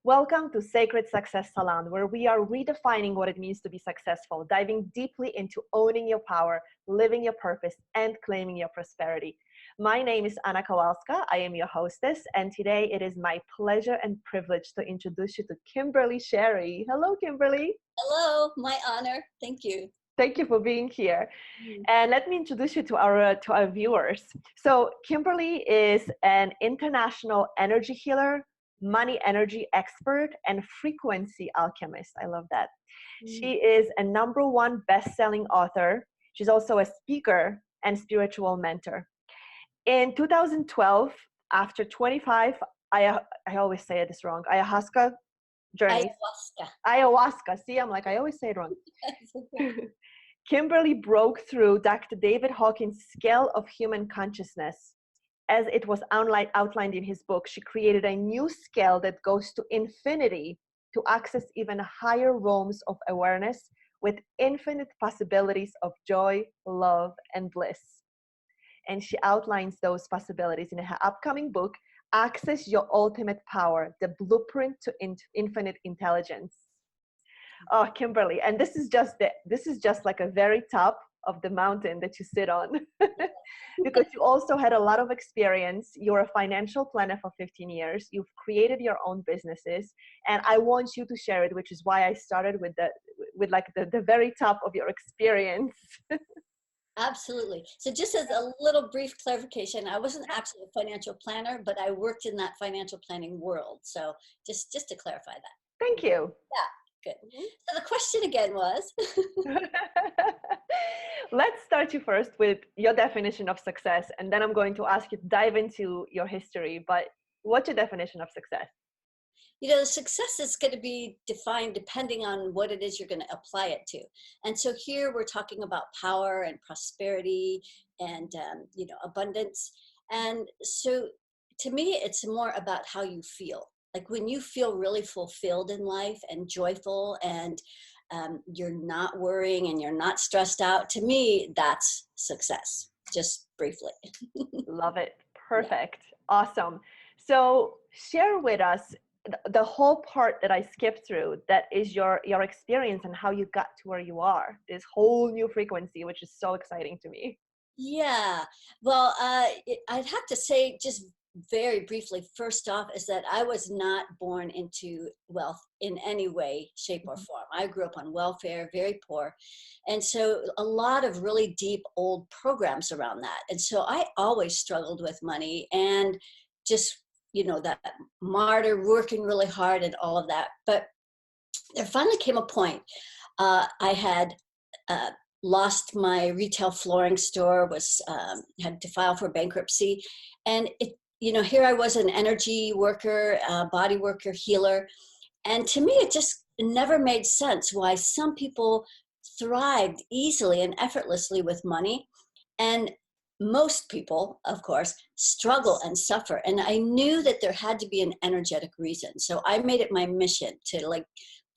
Welcome to Sacred Success Salon, where we are redefining what it means to be successful, diving deeply into owning your power, living your purpose, and claiming your prosperity. My name is Anna Kowalska. I am your hostess, and today it is my pleasure and privilege to introduce you to Kimberly Sherry. Hello, Kimberly. Hello, my honor. Thank you. Thank you for being here. And let me introduce you to our viewers. So Kimberly is an international energy healer, money energy expert, and frequency alchemist. I love that. She is a #1 best-selling author. She's also a speaker and spiritual mentor. In 2012, after 25, I always say this wrong, ayahuasca journeys. Ayahuasca. See, I'm like, I always say it wrong. Kimberly broke through Dr. David Hawkins' scale of human consciousness. As it was outlined in his book, she created a new scale that goes to infinity to access even higher realms of awareness with infinite possibilities of joy, love, and bliss. And she outlines those possibilities in her upcoming book, Access Your Ultimate Power, the Blueprint to Infinite Intelligence. Oh, Kimberly, and this is just like a very top of the mountain that you sit on, because you also had a lot of experience. You're a financial planner for 15 years. You've created your own businesses, and I want you to share it, which is why I started with the very top of your experience. Absolutely. So just as a little brief clarification, I wasn't actually a financial planner, but I worked in that financial planning world. So just to clarify that. Thank you. Yeah. Good. So the question again was? Let's start you first with your definition of success, and then I'm going to ask you to dive into your history. But what's your definition of success? You know, success is going to be defined depending on what it is you're going to apply it to. And so here we're talking about power and prosperity and, abundance. And so to me, it's more about how you feel. Like when you feel really fulfilled in life and joyful and you're not worrying and you're not stressed out, to me, that's success, just briefly. Love it. Perfect. Yeah. Awesome. So share with us the whole part that I skipped through, that is your experience and how you got to where you are, this whole new frequency, which is so exciting to me. Yeah. Well, I'd have to say just very briefly, first off, is that I was not born into wealth in any way, shape, or form. I grew up on welfare, very poor. And so a lot of really deep old programs around that. And so I always struggled with money and just, that martyr, working really hard and all of that. But there finally came a point. I had lost my retail flooring store, had to file for bankruptcy. And here I was, an energy worker, body worker, healer. And to me, it just never made sense why some people thrived easily and effortlessly with money. And most people, of course, struggle and suffer. And I knew that there had to be an energetic reason. So I made it my mission to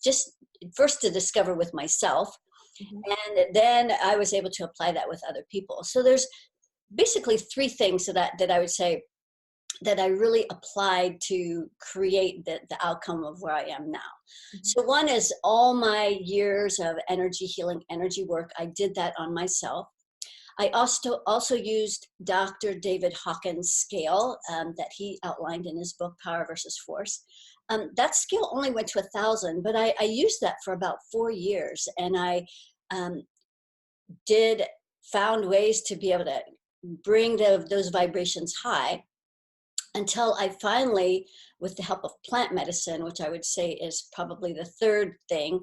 just first to discover with myself. And then I was able to apply that with other people. So there's basically 3 things that I would say that I really applied to create the outcome of where I am now. So one is all my years of energy healing, energy work. I did that on myself. I also used Dr. David Hawkins' scale that he outlined in his book, Power versus Force. That scale only went to 1,000, but I used that for about 4 years. And I found ways to be able to bring those vibrations high, until I finally, with the help of plant medicine, which I would say is probably the 3rd thing,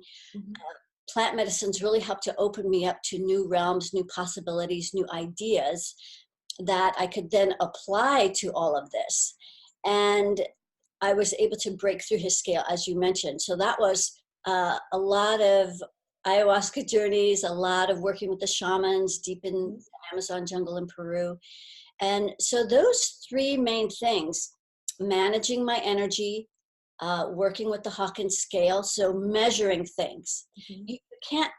plant medicines really helped to open me up to new realms, new possibilities, new ideas that I could then apply to all of this. And I was able to break through his scale, as you mentioned. So that was a lot of ayahuasca journeys, a lot of working with the shamans deep in the Amazon jungle in Peru. And so those 3 main things, managing my energy, working with the Hawkins scale, so measuring things. You can't,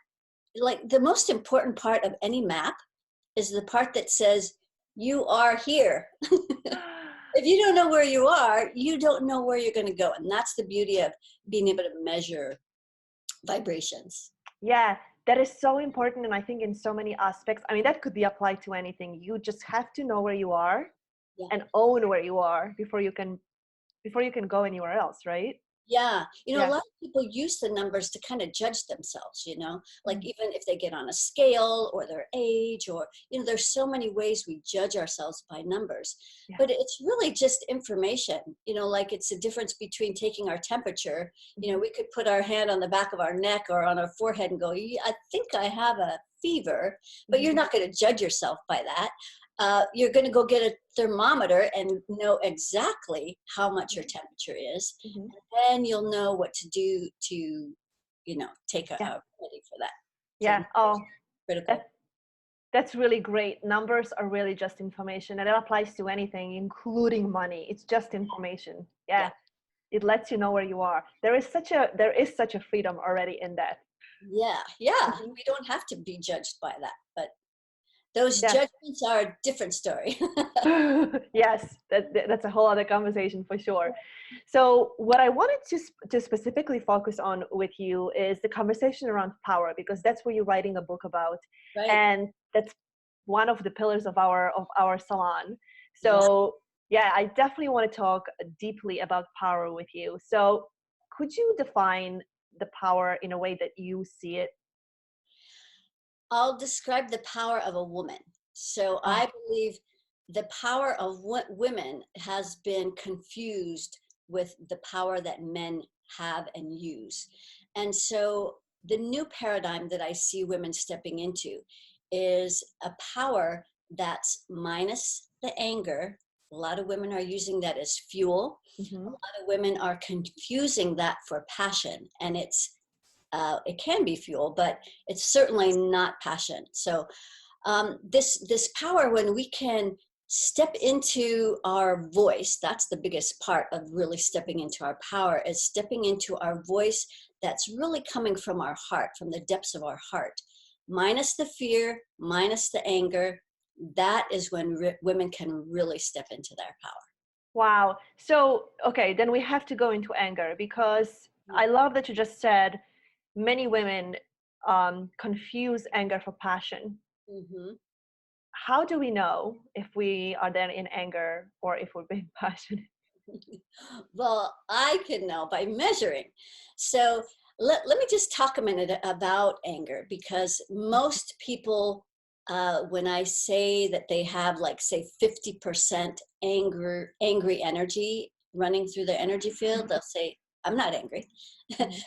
the most important part of any map is the part that says, you are here. if you don't know where you are, you don't know where you're going to go. And that's the beauty of being able to measure vibrations. Yeah, that is so important. And I think in so many aspects, I mean, that could be applied to anything. You just have to know where you are and own where you are before you can go anywhere else, right? Yeah. You know, a Yeah. lot of people use the numbers to kind of judge themselves, you know, like even if they get on a scale or their age or, you know, there's so many ways we judge ourselves by numbers, but it's really just information, you know, like it's the difference between taking our temperature. You know, we could put our hand on the back of our neck or on our forehead and go, "Yeah, I think I have a fever," but you're not going to judge yourself by that. You're going to go get a thermometer and know exactly how much your temperature is. And then you'll know what to do to, you know, take a remedy for that. Yeah. So critical. That's really great. Numbers are really just information, and it applies to anything, including money. It's just information. Yeah. It lets you know where you are. There is such a freedom already in that. Yeah. We don't have to be judged by that, but those judgments are a different story. Yes, that's a whole other conversation for sure. So what I wanted to specifically focus on with you is the conversation around power, because that's what you're writing a book about. Right. And that's one of the pillars of our salon. So yeah, I definitely want to talk deeply about power with you. So could you define the power in a way that you see it? I'll describe the power of a woman. So I believe the power of women has been confused with the power that men have and use. And so the new paradigm that I see women stepping into is a power that's minus the anger. A lot of women are using that as fuel. A lot of women are confusing that for passion, and it can be fuel, but it's certainly not passion. So this power, when we can step into our voice, that's the biggest part of really stepping into our power, is stepping into our voice that's really coming from our heart, from the depths of our heart, minus the fear, minus the anger. That is when women can really step into their power. Wow. So, okay, then we have to go into anger, because I love that you just said many women confuse anger for passion. How do we know if we are then in anger or if we're being passionate? Well, I can know by measuring. So let me just talk a minute about anger, because most people, when I say that they have, like, say 50% angry energy running through their energy field, they'll say, "I'm not angry."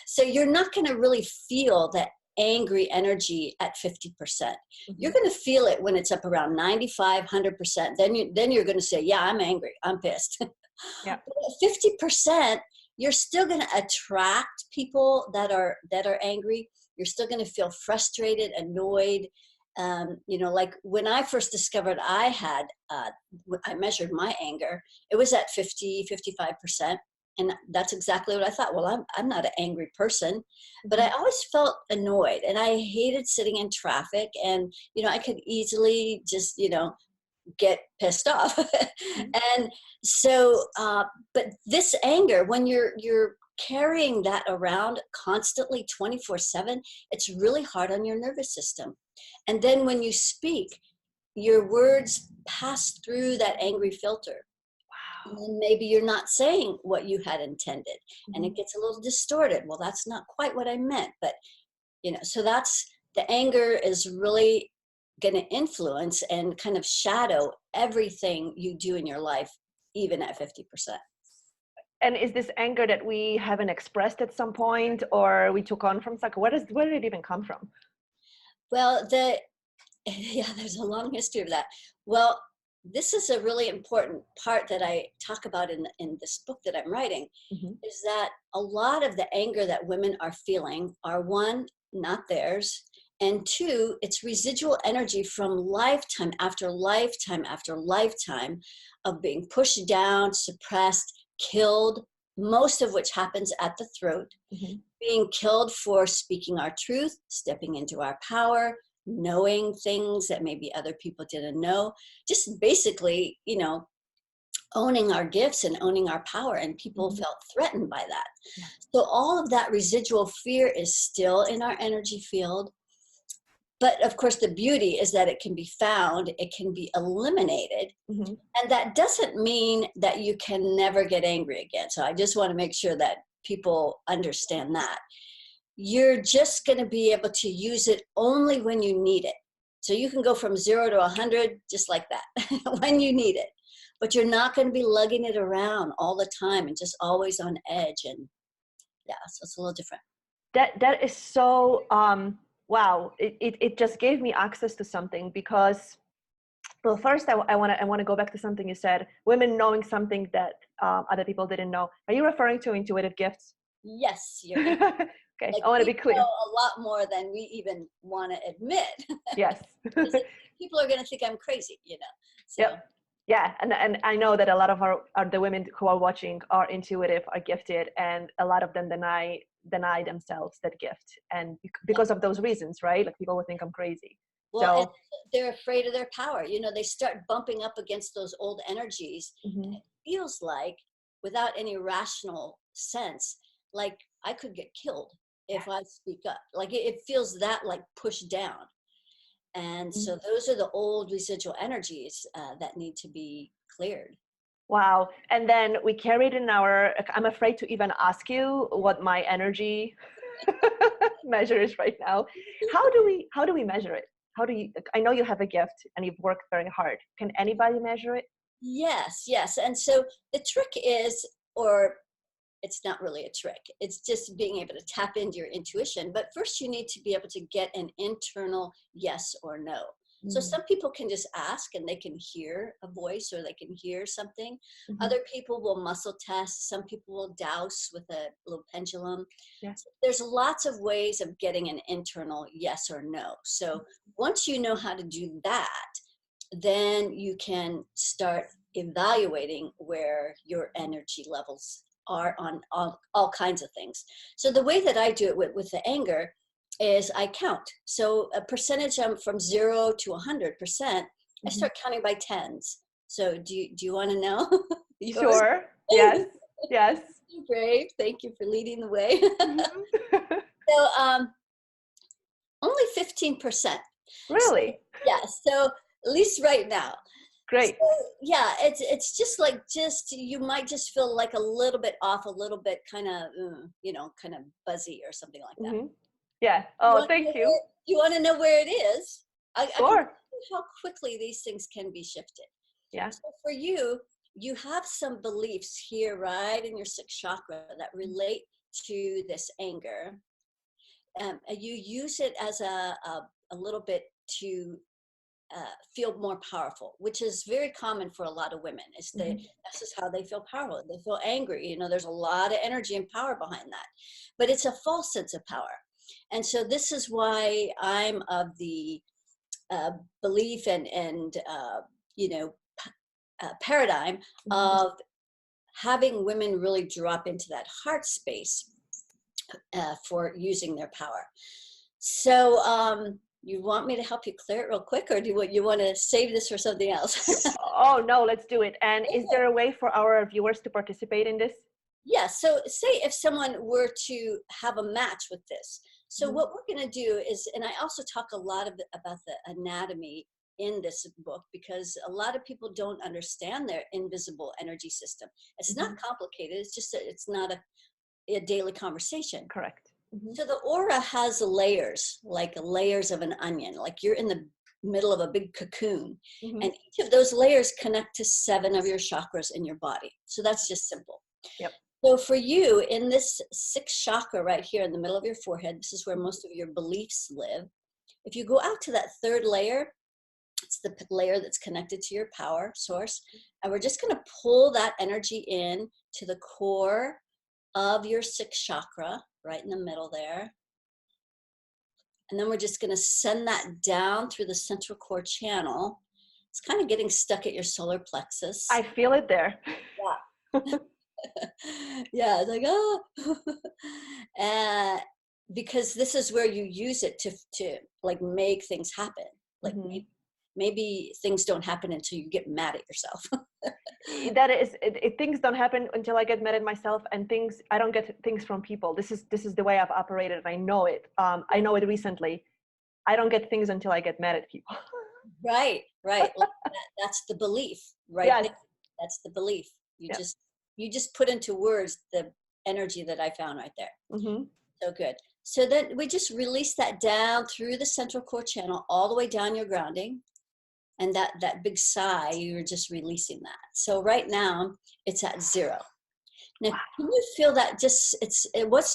So you're not going to really feel that angry energy at 50%. You're going to feel it when it's up around 95, 100%. Then you're going to say, "Yeah, I'm angry. I'm pissed." Yeah. But at 50%, you're still going to attract people that are angry. You're still going to feel frustrated, annoyed. You know, like when I first discovered I measured my anger, it was at 50, 55%. And that's exactly what I thought. Well, I'm not an angry person, but I always felt annoyed, and I hated sitting in traffic. And, you know, I could easily just, you know, get pissed off. And so, but this anger, when you're carrying that around constantly 24/7, it's really hard on your nervous system. And then when you speak, your words pass through that angry filter. And then maybe you're not saying what you had intended, and it gets a little distorted. Well, that's not quite what I meant, but, you know, so that's, the anger is really going to influence and kind of shadow everything you do in your life, even at 50%. And is this anger that we haven't expressed at some point, or we took on from where did it even come from? Well, yeah, there's a long history of that. Well, this is a really important part that I talk about in this book that I'm writing, is that a lot of the anger that women are feeling are, one, not theirs, and two, it's residual energy from lifetime after lifetime after lifetime of being pushed down, suppressed, killed, most of which happens at the throat, being killed for speaking our truth, stepping into our power, knowing things that maybe other people didn't know, just basically, you know, owning our gifts and owning our power, and people felt threatened by that. Yeah. So all of that residual fear is still in our energy field. But of course, the beauty is that it can be found, it can be eliminated. Mm-hmm. And that doesn't mean that you can never get angry again. So I just want to make sure that people understand that. You're just going to be able to use it only when you need it. So you can go from 0 to 100 just like that when you need it. But you're not going to be lugging it around all the time and just always on edge. And yeah, so it's a little different. That is so wow. It just gave me access to something, because, well, first I want to go back to something you said, women knowing something that other people didn't know. Are you referring to intuitive gifts? Yes, you're okay, like, I want to be clear. know a lot more than we even want to admit. Yes. People are going to think I'm crazy, you know. So. Yep. Yeah, and I know that a lot of the women who are watching are intuitive, are gifted, and a lot of them deny themselves that gift, and because of those reasons, right? Like, people would think I'm crazy. Well, and they're afraid of their power. You know, they start bumping up against those old energies. And it feels like, without any rational sense, like I could get killed if I speak up. Like it feels that like pushed down. And so those are the old residual energies that need to be cleared. Wow. And then we carried in I'm afraid to even ask you what my energy measure is right now. How do we measure it? I know you have a gift and you've worked very hard. Can anybody measure it? Yes, yes. And so the trick is, or it's not really a trick, it's just being able to tap into your intuition. But first you need to be able to get an internal yes or no. So some people can just ask and they can hear a voice or they can hear something. Other people will muscle test. Some people will douse with a little pendulum. Yeah. So there's lots of ways of getting an internal yes or no. So once you know how to do that, then you can start evaluating where your energy levels are on all kinds of things. So the way that I do it with the anger is I count. So a percentage from 0 to 100%, I start counting by tens. So do you want to know? Sure. Yes. Yes. Brave. Thank you for leading the way. So only 15%. Really? So, yeah. So at least right now. Great. So, yeah, it's just like you might just feel like a little bit off, a little bit kind of kind of buzzy or something like that. Yeah. Oh, thank you. You want to know where it is? I can tell you how quickly these things can be shifted. Yeah. So for you have some beliefs here, right, in your sixth chakra that relate to this anger. You use it as a little bit to feel more powerful, which is very common for a lot of women. This is how they feel powerful. They feel angry. You know, there's a lot of energy and power behind that, but it's a false sense of power. And so this is why I'm of the belief and paradigm of having women really drop into that heart space for using their power. So you want me to help you clear it real quick, or do you want to save this for something else? Oh, no, let's do it. And is there a way for our viewers to participate in this? Yeah, so say if someone were to have a match with this. So what we're going to do is, and I also talk a lot about the anatomy in this book, because a lot of people don't understand their invisible energy system. It's not complicated. It's just it's not a daily conversation. Correct. So the aura has layers, like layers of an onion, like you're in the middle of a big cocoon. And each of those layers connect to 7 of your chakras in your body. So that's just simple. Yep. So for you, in this 6th chakra right here in the middle of your forehead, this is where most of your beliefs live. If you go out to that 3rd layer, it's the layer that's connected to your power source. And we're just going to pull that energy in to the core of your 6th chakra, right in the middle there. And then we're just going to send that down through the central core channel. It's kind of getting stuck at your solar plexus. I feel it there. Yeah. Yeah, it's like, because this is where you use it to like make things happen. Like maybe things don't happen until you get mad at yourself. That is, things don't happen until I get mad at myself, and I don't get things from people. This is the way I've operated, and I know it. I know it recently. I don't get things until I get mad at people. Right. Like that's the belief, right? Yes. There. That's the belief. Yeah. You just put into words the energy that I found right there. Mm-hmm. So good. So then we just release that down through the central core channel, all the way down your grounding. And that big sigh, you're just releasing that. So right now it's at 0. Now, Wow. can you feel that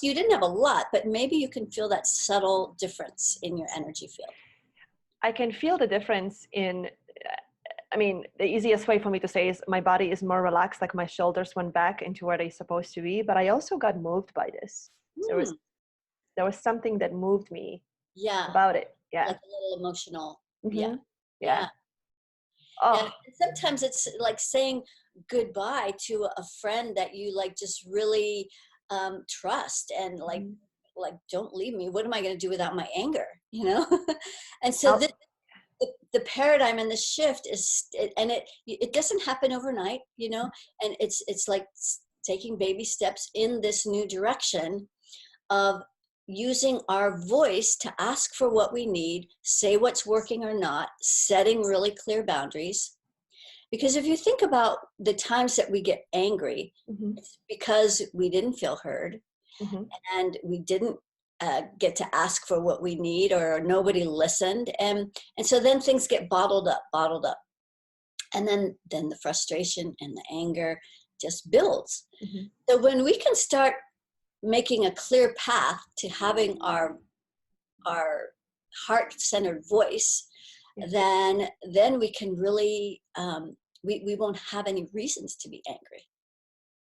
you didn't have a lot, but maybe you can feel that subtle difference in your energy field. I can feel the difference the easiest way for me to say is my body is more relaxed, like my shoulders went back into where they're supposed to be, but I also got moved by this. There was something that moved me about it. Yeah. Like a little emotional. Mm-hmm. Yeah. Oh. And sometimes it's like saying goodbye to a friend that you like just really trust, and like don't leave me. What am I going to do without my anger? And so the paradigm and the shift is, and it doesn't happen overnight, and it's like taking baby steps in this new direction of using our voice to ask for what we need, say what's working or not, setting really clear boundaries. Because if you think about the times that we get angry, it's because we didn't feel heard, and we didn't get to ask for what we need, or nobody listened. And so then things get bottled up. And then the frustration and the anger just builds. So when we can start making a clear path to having our heart-centered voice, then we can really we won't have any reasons to be angry.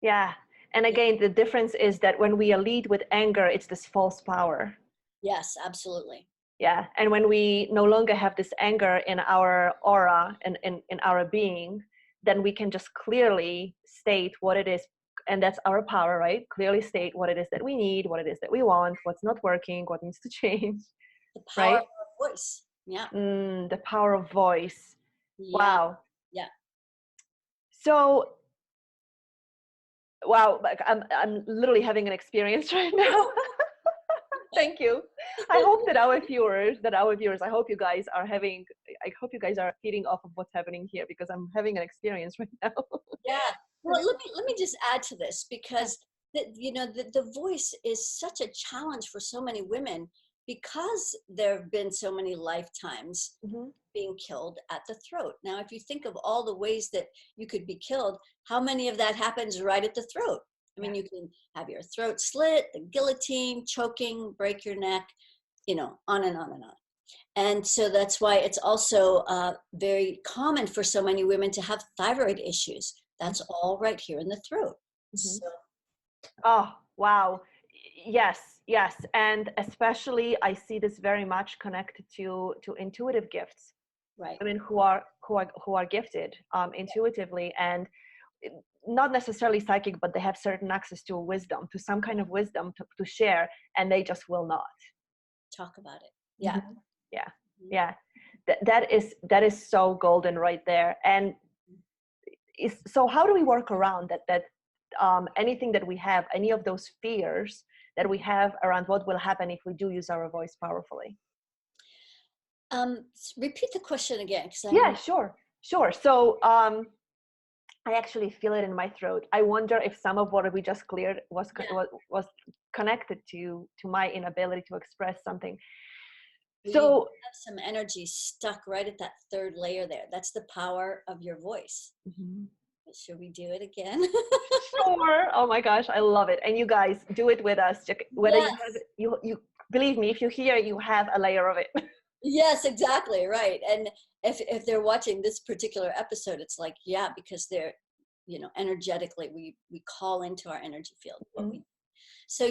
Yeah. And again, the difference is that when we lead with anger, it's this false power. Yes, absolutely. Yeah. And when we no longer have this anger in our aura and in our being, then we can just clearly state what it is. And that's our power, right? Clearly state what it is that we need, what it is that we want, what's not working, what needs to change. The power right? of voice. Yeah. The power of voice. Yeah. Wow. Yeah. So, wow, like I'm literally having an experience right now. Thank you. I hope that our viewers, I hope you guys are feeding off of what's happening here, because I'm having an experience right now. Yeah. Well, let me just add to this, because the voice is such a challenge for so many women, because there have been so many lifetimes being killed at the throat. Now, if you think of all the ways that you could be killed, how many of that happens right at the throat? I mean, you can have your throat slit, the guillotine, choking, break your neck, on and on and on. And so that's why it's also very common for so many women to have thyroid issues. That's all right here in the throat. So. Oh, wow. Yes. And especially I see this very much connected to intuitive gifts. Right. Women who are gifted intuitively, and not necessarily psychic, but they have certain access to wisdom, to some kind of wisdom to share, and they just will not talk about it. Yeah. Yeah. That is so golden right there. And so how do we work around that anything that we have, any of those fears that we have around what will happen if we do use our voice powerfully? Repeat the question again. Yeah, sure. So I actually feel it in my throat. I wonder if some of what we just cleared was connected to my inability to express something. So you have some energy stuck right at that third layer there. That's the power of your voice. Should we do it again? Sure. Oh my gosh, I love it. And you guys do it with us. Whether you believe me, if you hear, you have a layer of it. Yes, exactly. Right. And if they're watching this particular episode, it's like, because they're, energetically, we call into our energy field. So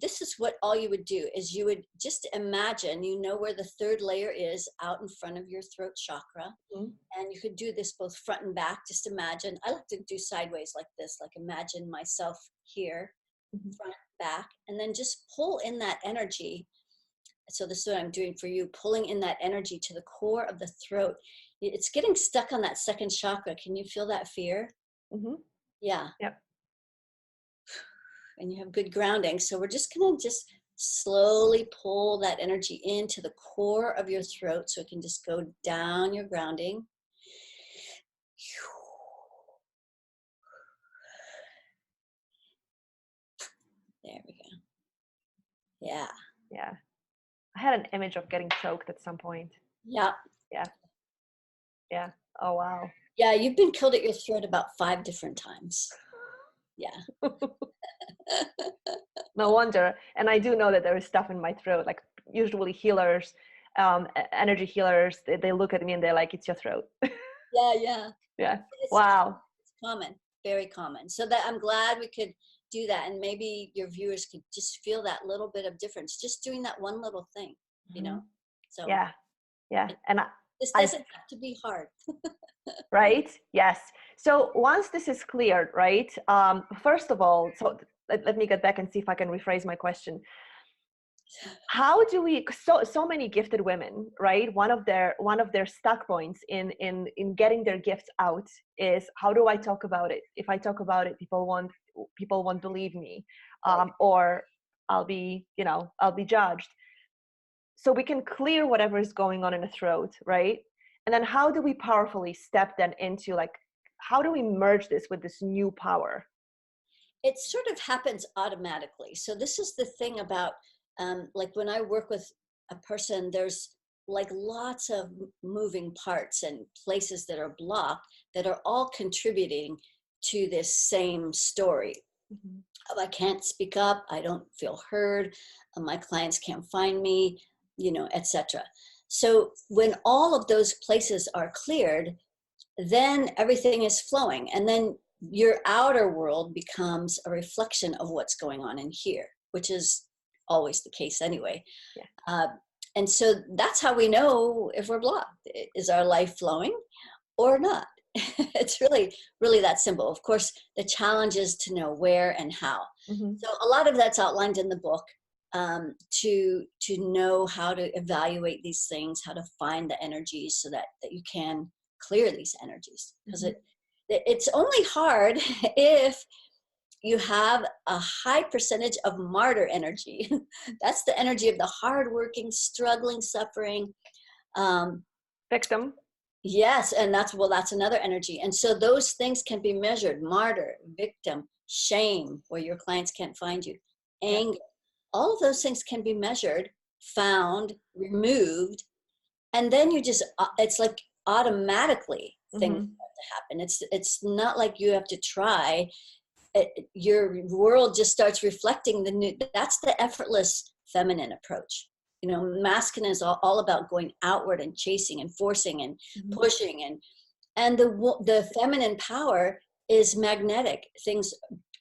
this is what all you would do is you would just imagine, where the third layer is out in front of your throat chakra. And you could do this both front and back. Just imagine. I like to do sideways like this, like imagine myself here, front, back, and then just pull in that energy So this is what I'm doing for you, pulling in that energy to the core of the throat. It's getting stuck on that second chakra. Can you feel that fear? Mm-hmm. Yeah. Yep. And you have good grounding. So we're just going to just slowly pull that energy into the core of your throat so it can just go down your grounding. There we go. Yeah. Yeah. I had an image of getting choked at some point. Yeah. Yeah. Yeah. Oh, wow. Yeah, you've been killed at your throat about 5 different times. Yeah. No wonder. And I do know that there is stuff in my throat, like usually healers, energy healers, they look at me and they're like, it's your throat. Yeah, yeah. Yeah. It's Wow. common, very common. So that I'm glad we could do that, and maybe your viewers could just feel that little bit of difference, just doing that one little thing, you know. So Yeah. Yeah. And this I doesn't have to be hard. right? Yes. So once this is cleared, right? First of all, so let me get back and see if I can rephrase my question. How do we, so many gifted women, right? One of their stuck points in getting their gifts out is, how do I talk about it? If I talk about it, people won't believe me, or I'll be judged. So we can clear whatever is going on in the throat, right? And then how do we powerfully step then into, like, how do we merge this with this new power? It sort of happens automatically. So this is the thing about, like when I work with a person, there's like lots of moving parts and places that are blocked that are all contributing to this same story. Mm-hmm. I can't speak up, I don't feel heard, my clients can't find me, etc. So when all of those places are cleared, then everything is flowing, and then your outer world becomes a reflection of what's going on in here, which is always the case anyway. Yeah. And so that's how we know if we're blocked. Is our life flowing or not? It's really, really that simple. Of course, the challenge is to know where and how. Mm-hmm. So a lot of that's outlined in the book, to know how to evaluate these things, how to find the energies so that you can clear these energies. Because it's only hard if you have a high percentage of martyr energy. That's the energy of the hardworking, struggling, suffering. Victim. Yes, and that's another energy. And so those things can be measured: martyr, victim, shame, where your clients can't find you, anger. Yeah. All of those things can be measured, found, removed, and then you just, it's like automatically things start to happen. It's not like you have to try. Your world just starts reflecting the new. That's the effortless feminine approach. Masculine is all about going outward and chasing and forcing and pushing, and the feminine power is magnetic. Things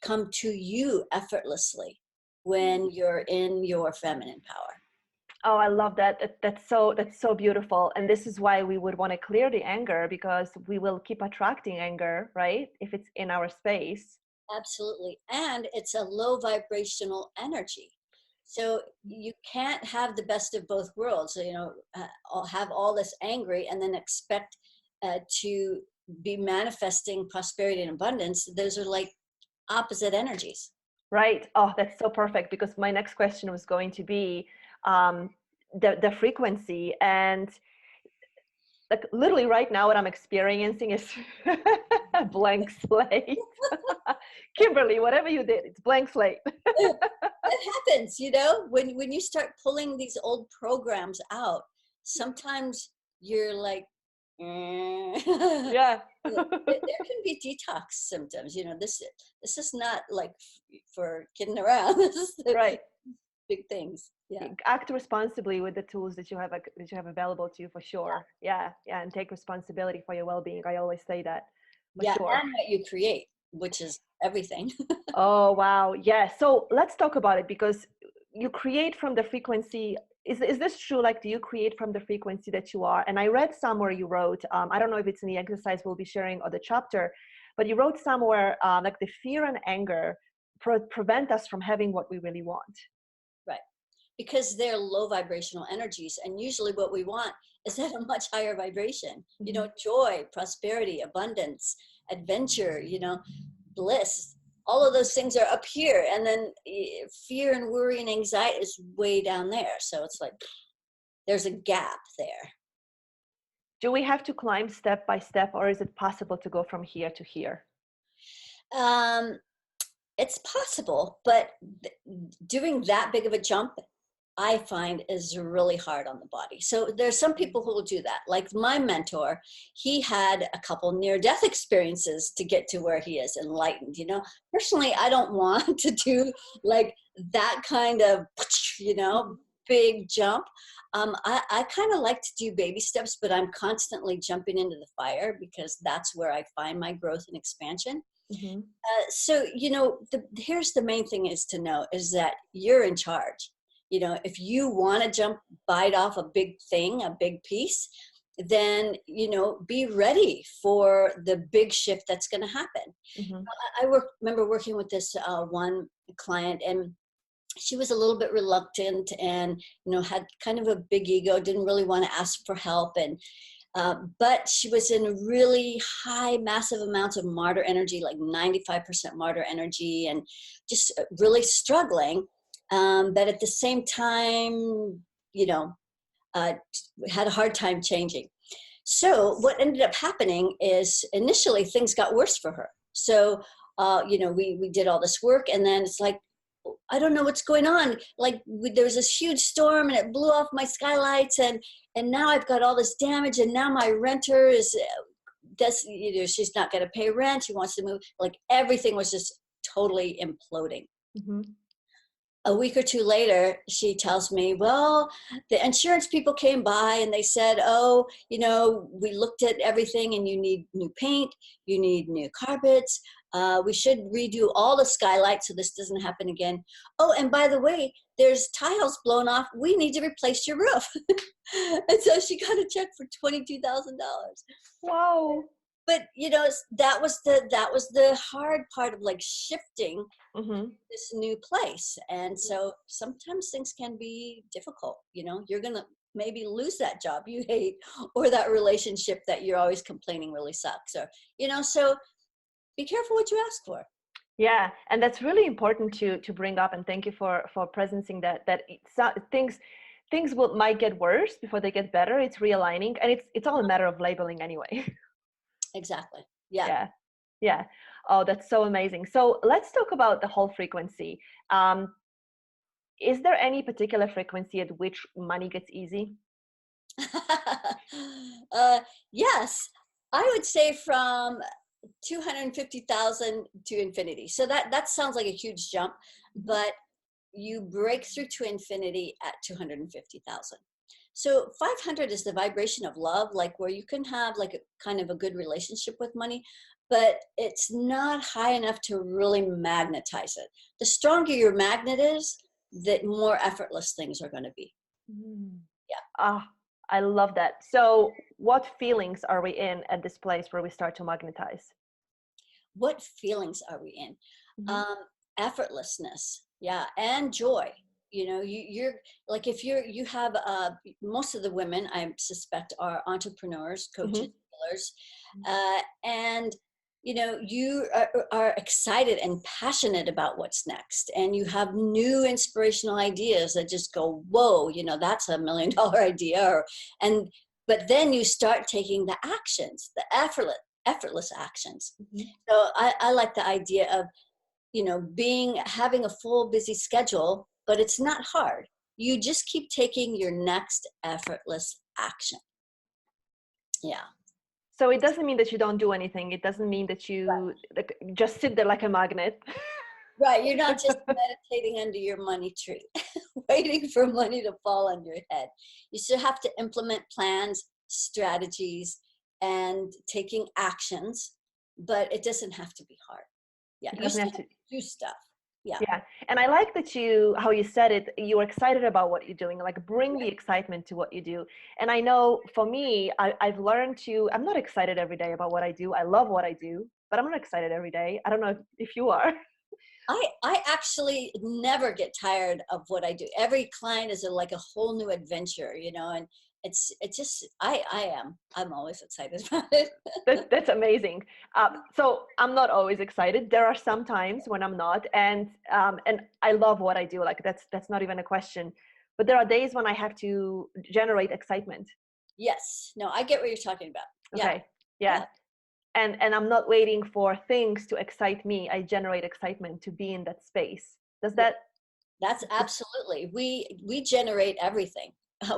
come to you effortlessly when you're in your feminine power. Oh, I love that. That's so beautiful. And this is why we would want to clear the anger, because we will keep attracting anger, right? If it's in our space. Absolutely. And it's a low vibrational energy. So you can't have the best of both worlds. So, have all this angry and then expect to be manifesting prosperity and abundance. Those are like opposite energies. Right. Oh, that's so perfect, because my next question was going to be the frequency. And like literally right now what I'm experiencing is a blank slate. Kimberly, whatever you did, it's blank slate. That happens, when you start pulling these old programs out, sometimes you're like, Yeah. there can be detox symptoms. This is not like for kidding around. This is right. Big things. Yeah. Act responsibly with the tools that you have available to you, for sure. Yeah. And take responsibility for your well-being. I always say that. For sure. And what you create, which is everything. Oh, wow. Yeah. So let's talk about it, because you create from the frequency. Is this true? Like, do you create from the frequency that you are? And I read somewhere you wrote, I don't know if it's in the exercise we'll be sharing or the chapter, but you wrote somewhere like the fear and anger prevent us from having what we really want. Right. because they're low vibrational energies. And usually what we want is at a much higher vibration, you know, joy, prosperity, abundance, adventure, you know, bliss. All of those things are up here. And then fear and worry and anxiety is way down there. So it's like, there's a gap there. Do we have to climb step by step, or is it possible to go from here to here? It's possible, but doing that big of a jump, I find, is really hard on the body. So there's some people who will do that. Like my mentor, he had a couple near-death experiences to get to where he is enlightened. You know, personally, I don't want to do like that kind of, you know, big jump. I kind of like to do baby steps, but I'm constantly jumping into the fire because that's where I find my growth and expansion. So, you know, here's the main thing is to know is that you're in charge. You know, if you want to bite off a big thing, a big piece, then, you know, be ready for the big shift that's going to happen. I remember working with this one client, and she was a little bit reluctant and, you know, had kind of a big ego, didn't really want to ask for help. And but she was in really high, massive amounts of martyr energy, like 95% martyr energy, and just really struggling. But at the same time, you know, had a hard time changing. So what ended up happening is initially things got worse for her. So, you know, we did all this work, and then it's like, I don't know what's going on. Like there was this huge storm and it blew off my skylights, and now I've got all this damage, and now my renter you know, she's not going to pay rent. She wants to move. Like everything was just totally imploding. A week or two later, she tells me, well, the insurance people came by and they said, oh, you know, we looked at everything and you need new paint, you need new carpets. We should redo all the skylights so this doesn't happen again. Oh, and by the way, there's tiles blown off. We need to replace your roof. And so she got a check for $22,000. Wow. But you know, that was the hard part of like shifting this new place. And so sometimes things can be difficult. You know, you're gonna maybe lose that job you hate, or that relationship that you're always complaining really sucks, or you know. So be careful what you ask for. Yeah, and that's really important to bring up. And thank you for presencing that things might get worse before they get better. It's realigning, and it's all a matter of labeling anyway. Exactly. Yeah. Yeah. Oh, that's so amazing. So let's talk about the whole frequency. Is there any particular frequency at which money gets easy? Yes, I would say from 250,000 to infinity. So that sounds like a huge jump, but you break through to infinity at 250,000. So 500 is the vibration of love, like where you can have like a kind of a good relationship with money, but it's not high enough to really magnetize it. The stronger your magnet is, the more effortless things are going to be. Yeah. I love that. So what feelings are we in at this place where we start to magnetize? What feelings are we in? Effortlessness. Yeah. And joy. You know, you're like, if you have most of the women I suspect are entrepreneurs, coaches, healers, and you know, you are excited and passionate about what's next, and you have new inspirational ideas that just go, whoa, you know, that's $1 million idea, but then you start taking the actions, the effortless actions. So I like the idea of, you know, having a full busy schedule, but it's not hard. You just keep taking your next effortless action. Yeah. So it doesn't mean that you don't do anything. It doesn't mean that you just sit there like a magnet. Right. You're not just meditating under your money tree, waiting for money to fall on your head. You still have to implement plans, strategies, and taking actions, but it doesn't have to be hard. Yeah. You still have to do stuff. Yeah. And I like that how you said it, you're excited about what you're doing, like bring the excitement to what you do. And I know for me, I've learned I'm not excited every day about what I do. I love what I do, but I'm not excited every day. I don't know if you are. I actually never get tired of what I do. Every client is like a whole new adventure, you know, and it's just, I'm always excited about it. That's amazing. So I'm not always excited. There are some times when I'm not, and I love what I do. Like that's not even a question. But there are days when I have to generate excitement. Yes. No, I get what you're talking about. Yeah. Okay. Yeah. Yeah. And I'm not waiting for things to excite me. I generate excitement to be in that space. Does Yeah. that? That's absolutely. We generate everything.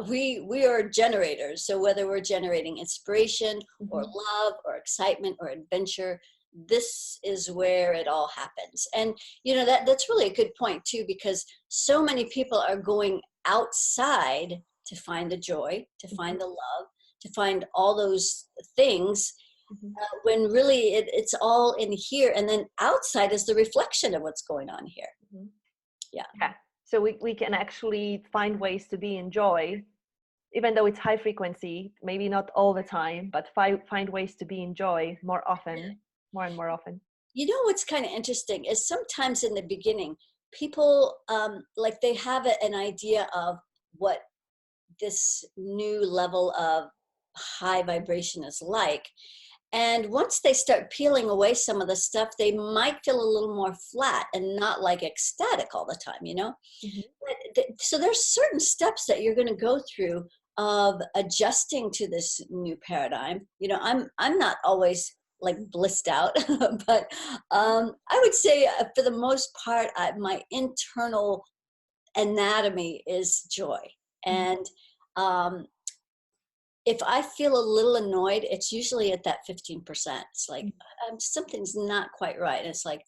We are generators. So whether we're generating inspiration or Mhm. love or excitement or adventure, this is where it all happens. And you know that's really a good point too, because so many people are going outside to find the joy, to find the love, to find all those things, Mhm. when really it's all in here, and then outside is the reflection of what's going on here. Mhm. Yeah. Yeah. So we can actually find ways to be in joy, even though it's high frequency, maybe not all the time, but find ways to be in joy more often, more and more often. You know what's kind of interesting is sometimes in the beginning, people like they have an idea of what this new level of high vibration is like. And once they start peeling away some of the stuff, they might feel a little more flat and not like ecstatic all the time, you know? Mhm. So there's certain steps that you're going to go through of adjusting to this new paradigm. You know, I'm not always like blissed out, but I would say for the most part, my internal anatomy is joy. Mhm. And um, if I feel a little annoyed, it's usually at that 15%. It's like something's not quite right. And it's like,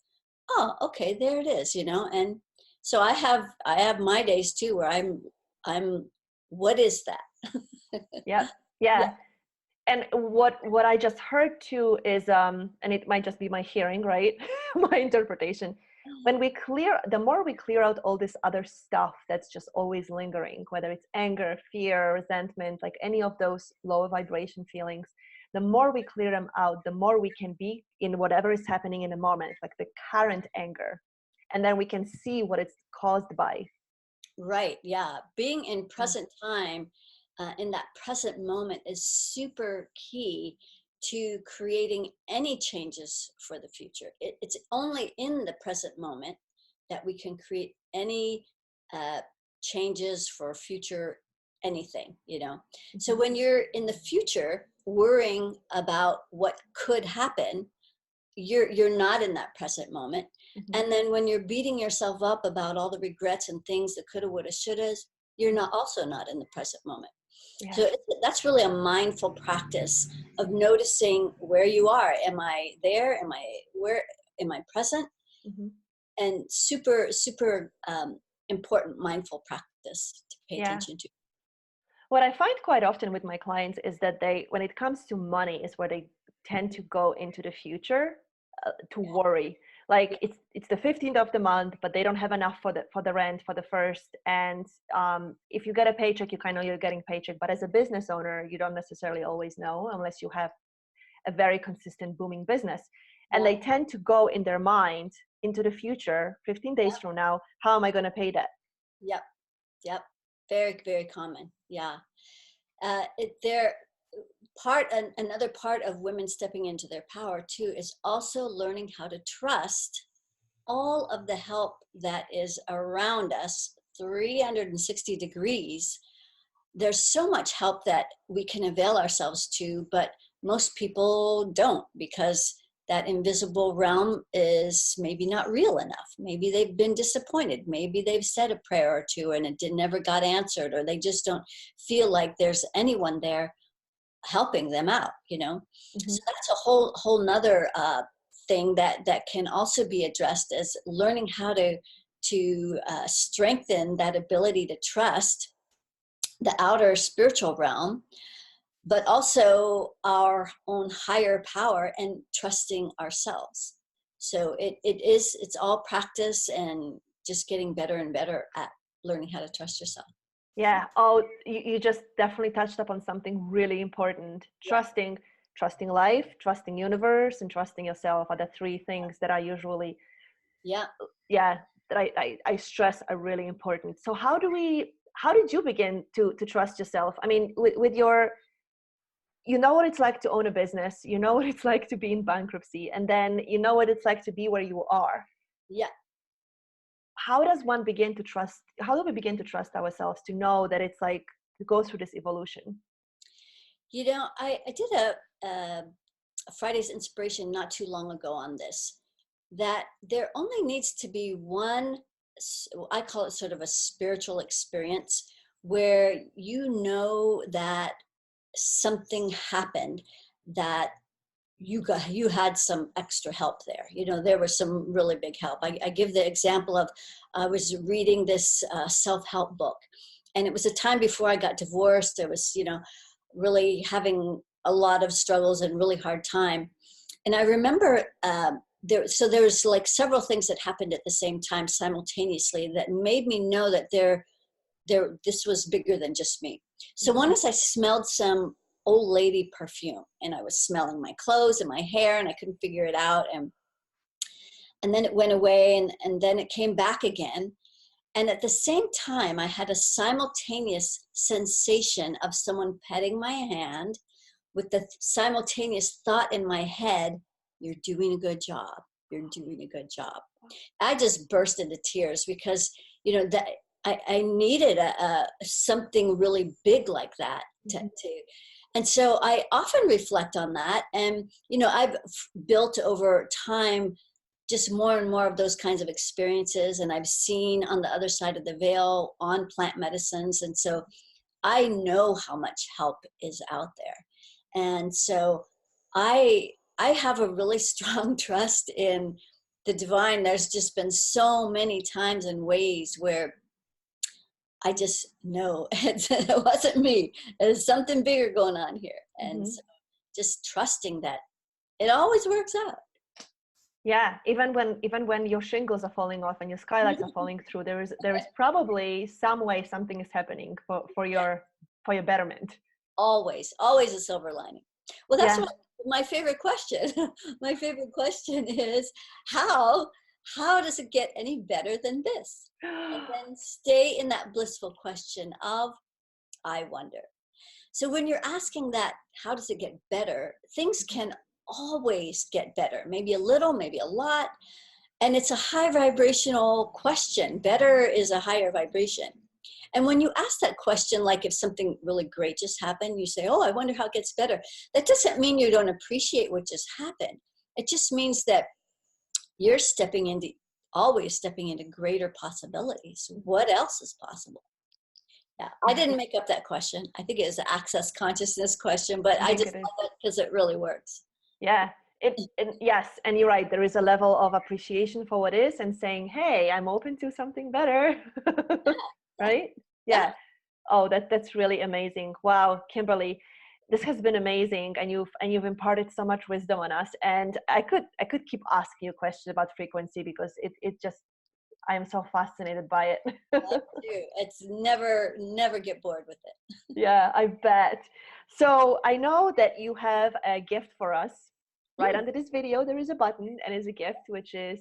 oh, okay, there it is, you know. And so I have my days too where I'm what is that? Yeah. Yeah. Yeah. And what I just heard too is and it might just be my hearing, right? My interpretation. When we clear, the more we clear out all this other stuff that's just always lingering, whether it's anger, fear, resentment, like any of those lower vibration feelings, the more we clear them out, the more we can be in whatever is happening in the moment, like the current anger. And then we can see what it's caused by. Right. Yeah. Being in present time, in that present moment is super key to creating any changes for the future. It's only in the present moment that we can create any uh, changes for future anything, you know. So Mhm. when you're in the future worrying about what could happen, you're not in that present moment. Mhm. And then when you're beating yourself up about all the regrets and things that coulda woulda shouldas, you're not also not in the present moment. Yeah. So that's really a mindful practice of noticing where you are. Am I there? Where am I present? Mhm. And super important mindful practice to pay Yeah. attention to. What I find quite often with my clients is that when it comes to money, is where they tend to go into the future to worry. Like it's the 15th of the month, but they don't have enough for the rent for the first. And if you get a paycheck, you kind of know you're getting paycheck. But as a business owner, you don't necessarily always know unless you have a very consistent booming business. And Yeah. they tend to go in their mind into the future, 15 days Yep. from now. How am I going to pay that? Yep. Yep. Very, very common. Yeah. There another part of women stepping into their power too is also learning how to trust all of the help that is around us 360 degrees. There's so much help that we can avail ourselves to, but most people don't, because that invisible realm is maybe not real enough. Maybe they've been disappointed. Maybe they've said a prayer or two and never got answered, or they just don't feel like there's anyone there helping them out, you know. Mhm. So that's a whole nother thing that can also be addressed, as learning how to strengthen that ability to trust the outer spiritual realm, but also our own higher power, and trusting ourselves. So it's all practice and just getting better and better at learning how to trust yourself. Yeah. Oh, you just definitely touched upon something really important. Yeah. Trusting life, trusting universe, and trusting yourself are the three things that I usually Yeah. yeah, that I stress are really important. So how did you begin to trust yourself? I mean, with your, you know what it's like to own a business, you know what it's like to be in bankruptcy, and then you know what it's like to be where you are. Yeah. How does one begin to trust, how do we begin to trust ourselves, to know that it's like to go through this evolution? You know, I did a Friday's inspiration not too long ago on this, that there only needs to be one, I call it sort of a spiritual experience, where you know that something happened, that you had some extra help there. You know, there was some really big help. I give the example of, I was reading this self-help book, and it was a time before I got divorced. I was, you know, really having a lot of struggles and really hard time. And I remember there was like several things that happened at the same time simultaneously that made me know that this was bigger than just me. So one is I smelled some old lady perfume, and I was smelling my clothes and my hair, and I couldn't figure it out. And then it went away, and then it came back again. And at the same time, I had a simultaneous sensation of someone petting my hand, with the simultaneous thought in my head, "You're doing a good job. You're doing a good job." I just burst into tears because, you know, that I needed something really big like that to, and so I often reflect on that. And, you know, I've built over time just more and more of those kinds of experiences. And I've seen on the other side of the veil on plant medicines. And so I know how much help is out there. And so I have a really strong trust in the divine. There's just been so many times and ways where I just know it wasn't me. There's something bigger going on here. And so just trusting that it always works out. Yeah, even when your shingles are falling off and your skylights are falling through, there is probably some way something is happening for your betterment. Always a silver lining. Well, that's what my favorite question. My favorite question is, how does it get any better than this? And then stay in that blissful question of, I wonder. So when you're asking that, how does it get better? Things can always get better. Maybe a little, maybe a lot. And it's a high vibrational question. Better is a higher vibration. And when you ask that question, like if something really great just happened, you say, "Oh, I wonder how it gets better." That doesn't mean you don't appreciate what just happened. It just means that you're always stepping into greater possibilities. What else is possible? Yeah, I didn't make up that question. I think it is an access consciousness question, but I just love it because it really works. Yeah, yes, and you're right. There is a level of appreciation for what is, and saying, "Hey, I'm open to something better." Right? Yeah. Oh, that's really amazing. Wow, Kimberly, this has been amazing, and you've imparted so much wisdom on us. And I could keep asking you questions about frequency, because it just, I am so fascinated by it. It's never get bored with it. Yeah, I bet. So I know that you have a gift for us. Right under this video, there is a button, and it's a gift, which is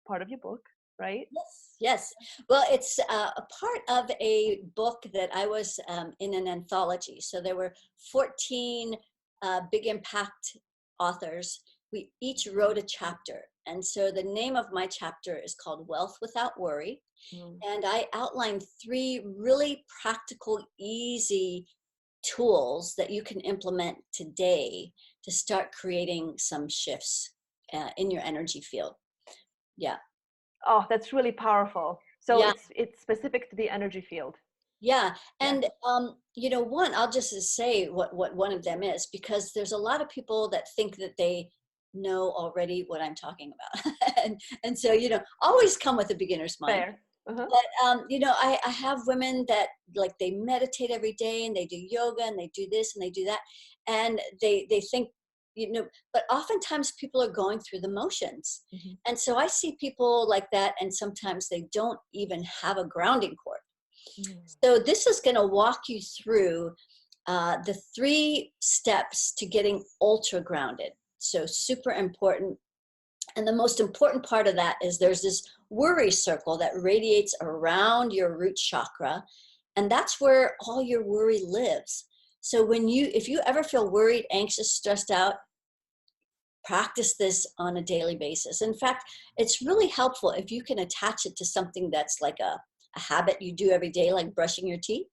part of your book, right? Yes. Well, it's a part of a book that I was in an anthology. So there were 14 big impact authors. We each wrote a chapter. And so the name of my chapter is called Wealth Without Worry. And I outlined 3 really practical, easy tools that you can implement today to start creating some shifts in your energy field. Yeah. Oh, that's really powerful. So it's specific to the energy field. Yeah. And, you know, I'll just say what one of them is, because there's a lot of people that think that they know already what I'm talking about. and so, you know, always come with a beginner's mind. Fair. But, you know, I have women that, like, they meditate every day, and they do yoga, and they do this and they do that. And they think, you know, but oftentimes people are going through the motions. And so I see people like that, and sometimes they don't even have a grounding cord. So this is going to walk you through the 3 steps to getting ultra grounded. So super important. And the most important part of that is there's this worry circle that radiates around your root chakra. And that's where all your worry lives. So if you ever feel worried, anxious, stressed out, practice this on a daily basis. In fact, it's really helpful if you can attach it to something that's like a habit you do every day, like brushing your teeth.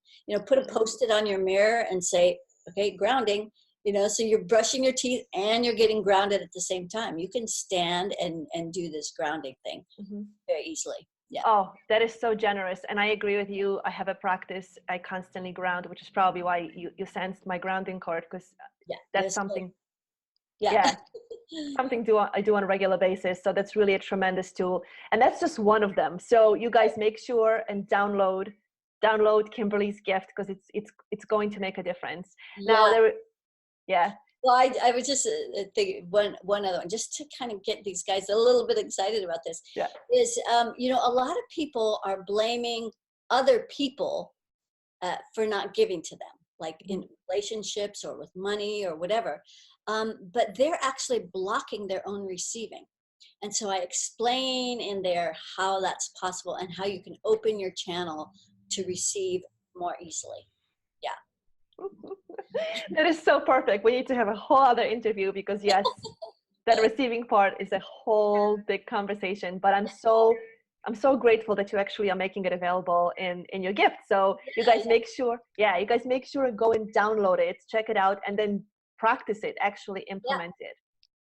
Put a Post-it on your mirror and say, okay, grounding, so you're brushing your teeth and you're getting grounded at the same time. You can stand and do this grounding thing very easily. Yeah. Oh, that is so generous. And I agree with you. I have a practice. I constantly ground, which is probably why you sensed my grounding cord, because that's something. Yeah. Something I do on a regular basis. So that's really a tremendous tool. And that's just one of them. So you guys make sure and download Kimberly's gift, because it's going to make a difference. Now Well, I was just thinking one other one, just to kind of get these guys a little bit excited about this. Is a lot of people are blaming other people for not giving to them, like in relationships or with money or whatever. But they're actually blocking their own receiving. And so I explain in there how that's possible and how you can open your channel to receive more easily. Yeah. That is so perfect. We need to have a whole other interview, because yes, that receiving part is a whole big conversation. But I'm so grateful that you actually are making it available in your gift. So you guys make sure and go and download it, check it out, and then practice it, actually implement it.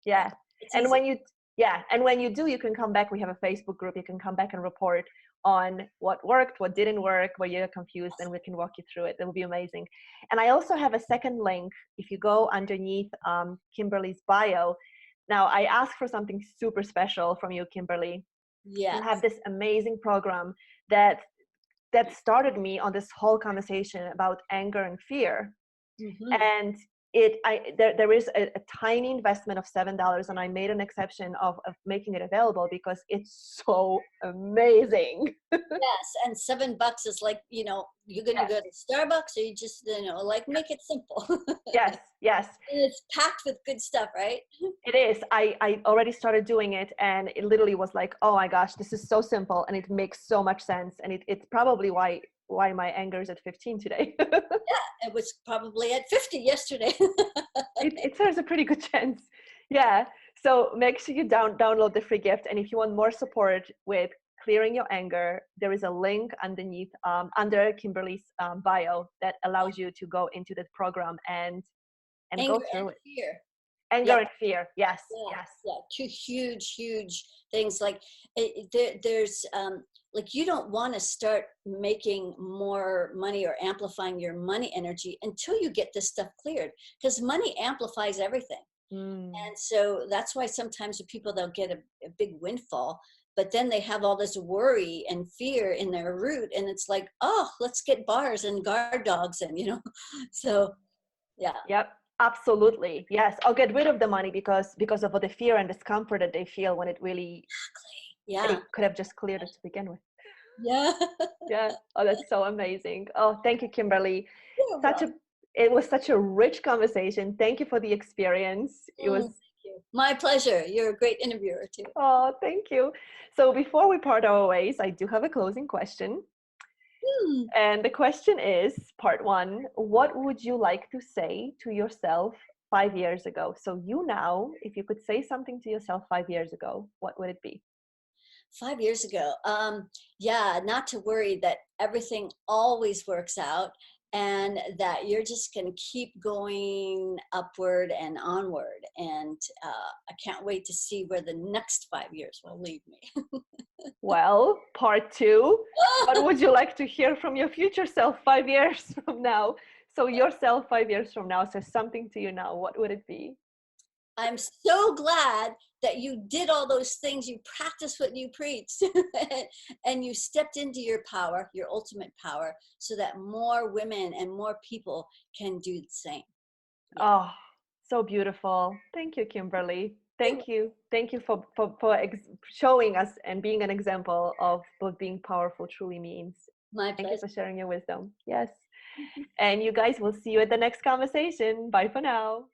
Yeah. And when you do, you can come back. We have a Facebook group. You can come back and report on what worked, what didn't work, where you're confused, and we can walk you through it. That would be amazing. And I also have a second link. If you go underneath Kimberly's bio, now I asked for something super special from you, Kimberly. Yeah. You have this amazing program that started me on this whole conversation about anger and fear. And there is a tiny investment of $7, and I made an exception of making it available because it's so amazing. Yes, and $7 is like, you're gonna go to Starbucks, or you just make it simple. Yes. And it's packed with good stuff, right? It is. I already started doing it, and it literally was like, oh my gosh, this is so simple, and it makes so much sense. And it's probably why my anger is at 15 today. Yeah, it was probably at 50 yesterday. There's a pretty good chance. Yeah. So make sure you download the free gift. And if you want more support with clearing your anger, there is a link underneath under Kimberly's bio that allows you to go into that program and go through it. Fear. Anger and fear. Yes. Two huge things. Like there's like, you don't want to start making more money or amplifying your money energy until you get this stuff cleared, because money amplifies everything. And so that's why sometimes the people, they'll get a big windfall, but then they have all this worry and fear in their root, and it's like, oh, let's get bars and guard dogs, and so yeah. Yep. Absolutely. Yes. I'll get rid of the money because of all the fear and discomfort that they feel when it really they could have just cleared it to begin with. Yeah. Yeah. Oh, that's so amazing. Oh, thank you, Kimberly. It was such a rich conversation. Thank you for the experience. It was my pleasure. You're a great interviewer too. Oh, thank you. So before we part our ways, I do have a closing question. And the question is, part one, what would you like to say to yourself 5 years ago? So you now, if you could say something to yourself 5 years ago, what would it be? 5 years ago, not to worry, that everything always works out, and that you're just going to keep going upward and onward. And I can't wait to see where the next 5 years will lead me. Well, part two, what would you like to hear from your future self 5 years from now? So yourself 5 years from now says something to you now. What would it be? I'm so glad that you did all those things. You practiced what you preached and you stepped into your power, your ultimate power, so that more women and more people can do the same. Oh, so beautiful. Thank you, Kimberly. Thank you. Thank you for showing us and being an example of what being powerful truly means. My pleasure. Thank you for sharing your wisdom. Yes. And you guys, will see you at the next conversation. Bye for now.